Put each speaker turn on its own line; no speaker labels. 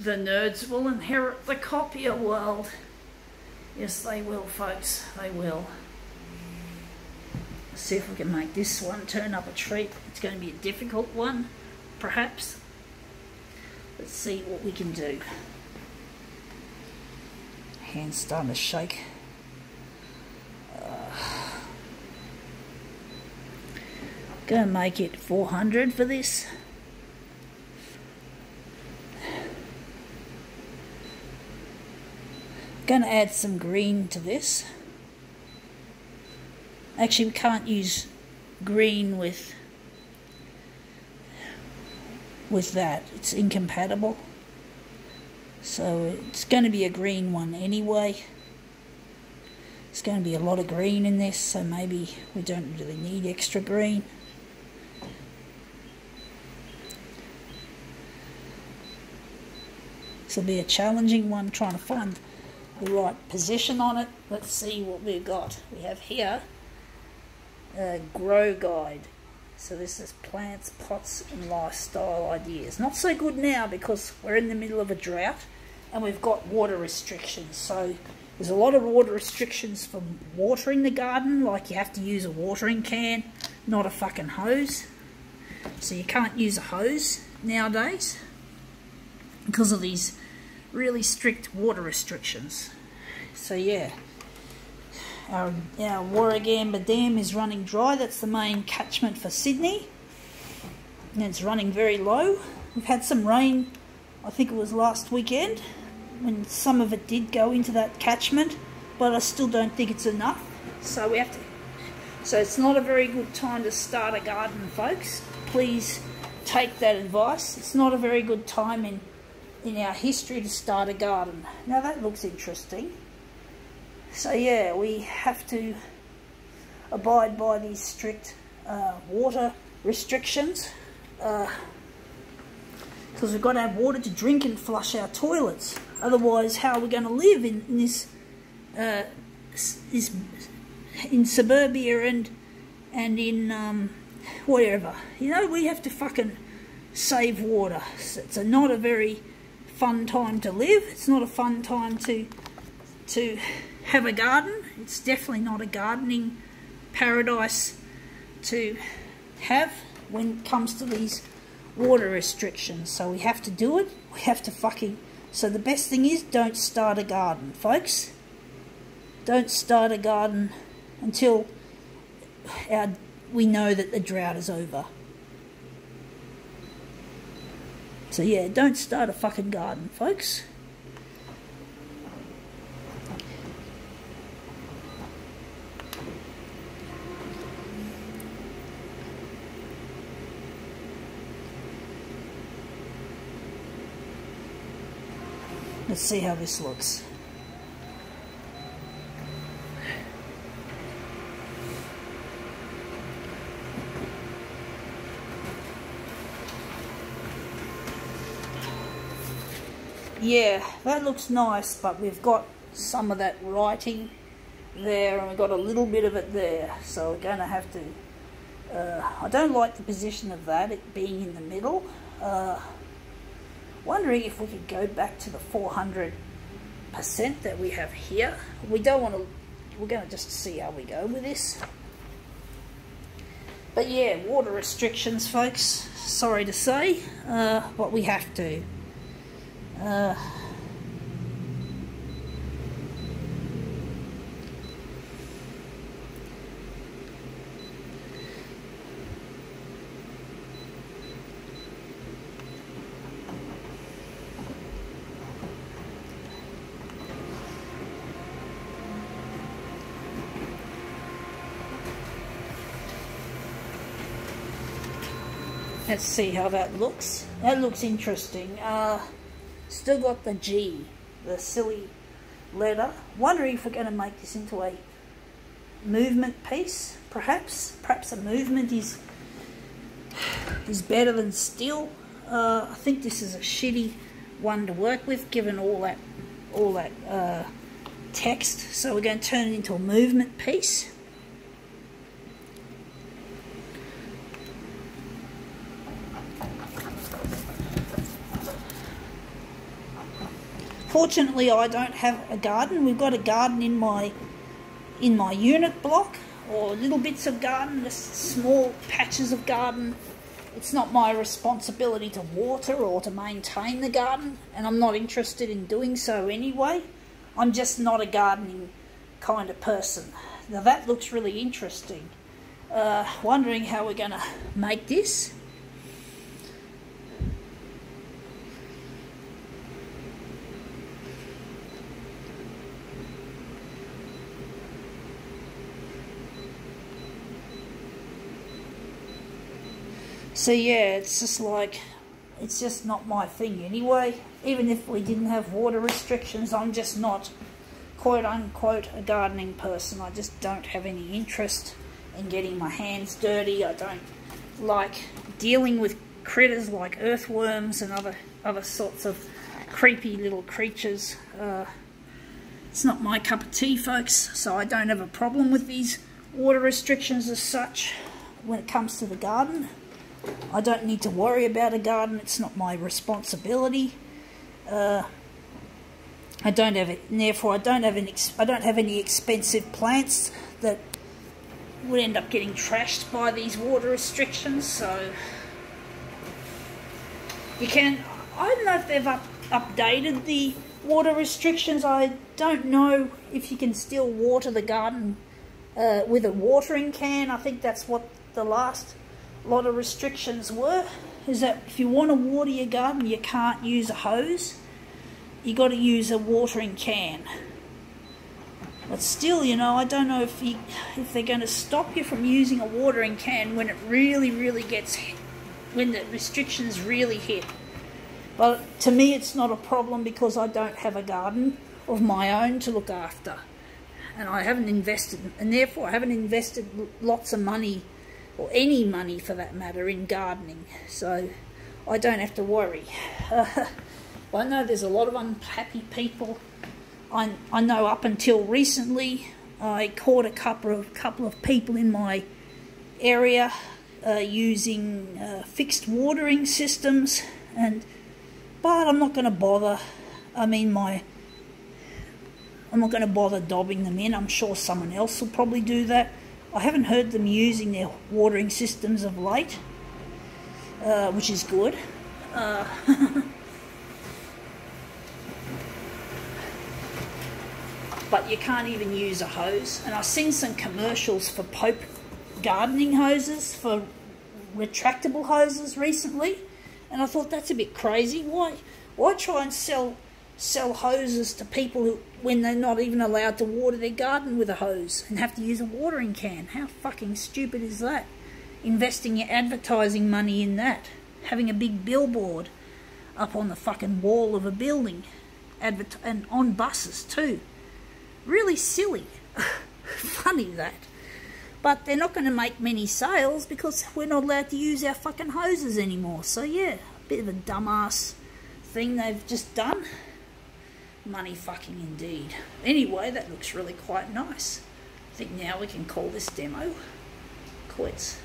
the nerds will inherit the copier world. Yes, they will, folks. They will. Let's see if we can make this one turn up a treat. It's going to be a difficult one, perhaps. Let's see what we can do. Hand's starting to shake. Gonna make it 400 for this. Gonna add some green to this. Actually, we can't use green with that. It's incompatible. So it's going to be a green one anyway. There's going to be a lot of green in this, so maybe we don't really need extra green. This will be a challenging one, trying to find the right position on it. Let's see what we've got. We have here a grow guide. So this is plants, pots and lifestyle ideas. Not so good now because we're in the middle of a drought and we've got water restrictions. So there's a lot of water restrictions for watering the garden, like you have to use a watering can, not a fucking hose. So you can't use a hose nowadays because of these really strict water restrictions. So yeah, our Warragamba Dam is running dry. That's the main catchment for Sydney, and it's running very low. We've had some rain, I think it was last weekend, when some of it did go into that catchment, but I still don't think it's enough. So we have to. So it's not a very good time to start a garden, folks. Please take that advice. It's not a very good time in our history to start a garden. Now that looks interesting. So yeah, we have to abide by these strict water restrictions because we've got to have water to drink and flush our toilets. Otherwise, how are we going to live in this in suburbia and in wherever? You know, we have to fucking save water. It's not a very fun time to live. It's not a fun time to have a garden. It's definitely not a gardening paradise to have when it comes to these water restrictions. So we have to do it. We have to fucking... So the best thing is, don't start a garden, folks. Don't start a garden until we know that the drought is over. So yeah, don't start a fucking garden, folks. Let's see how this looks. Yeah, that looks nice, but we've got some of that writing there and we've got a little bit of it there, so we're going to have to... I don't like the position of that, it being in the middle. Wondering if we could go back to the 400% that we have here. We don't want to... We're going to just see how we go with this. But yeah, water restrictions, folks. Sorry to say, but we have to. Let's see how that looks. That looks interesting. Still got the G, the silly letter. Wondering if we're going to make this into a movement piece, perhaps. Perhaps a movement is better than still. I think this is a shitty one to work with, given all that text. So we're going to turn it into a movement piece. Fortunately, I don't have a garden. We've got a garden in my unit block, or little bits of garden, just small patches of garden. It's not my responsibility to water or to maintain the garden, and I'm not interested in doing so anyway. I'm just not a gardening kind of person. Now that looks really interesting. Wondering how we're going to make this. So yeah, it's just not my thing anyway. Even if we didn't have water restrictions, I'm just not, quote unquote, a gardening person. I just don't have any interest in getting my hands dirty. I don't like dealing with critters like earthworms and other sorts of creepy little creatures. It's not my cup of tea, folks, so I don't have a problem with these water restrictions as such when it comes to the garden. I don't need to worry about a garden. It's not my responsibility. I don't have it, and therefore I don't have any expensive plants that would end up getting trashed by these water restrictions. So I don't know if they've updated the water restrictions. I don't know if you can still water the garden with a watering can. I think that's what the last lot of restrictions were, is that if you want to water your garden, you can't use a hose. You got to use a watering can. But still, you know, I don't know if they're going to stop you from using a watering can when it really gets hit, when the restrictions really hit. But to me, it's not a problem because I don't have a garden of my own to look after, and I haven't invested, and therefore I haven't invested lots of money, or any money for that matter, in gardening, so I don't have to worry. I know there's a lot of unhappy people. I know up until recently I caught a couple of people in my area using fixed watering systems, but I'm not going to bother. I mean, I'm not going to bother dobbing them in. I'm sure someone else will probably do that. I haven't heard them using their watering systems of late, which is good. But you can't even use a hose. And I've seen some commercials for Pope gardening hoses, for retractable hoses recently, and I thought that's a bit crazy. Why try and sell hoses to people when they're not even allowed to water their garden with a hose and have to use a watering can? How fucking stupid is that? Investing your advertising money in that. Having a big billboard up on the fucking wall of a building. And on buses too. Really silly. Funny that. But they're not going to make many sales because we're not allowed to use our fucking hoses anymore. So yeah, a bit of a dumbass thing they've just done. Money fucking indeed. Anyway, that looks really quite nice. I think now we can call this demo quits.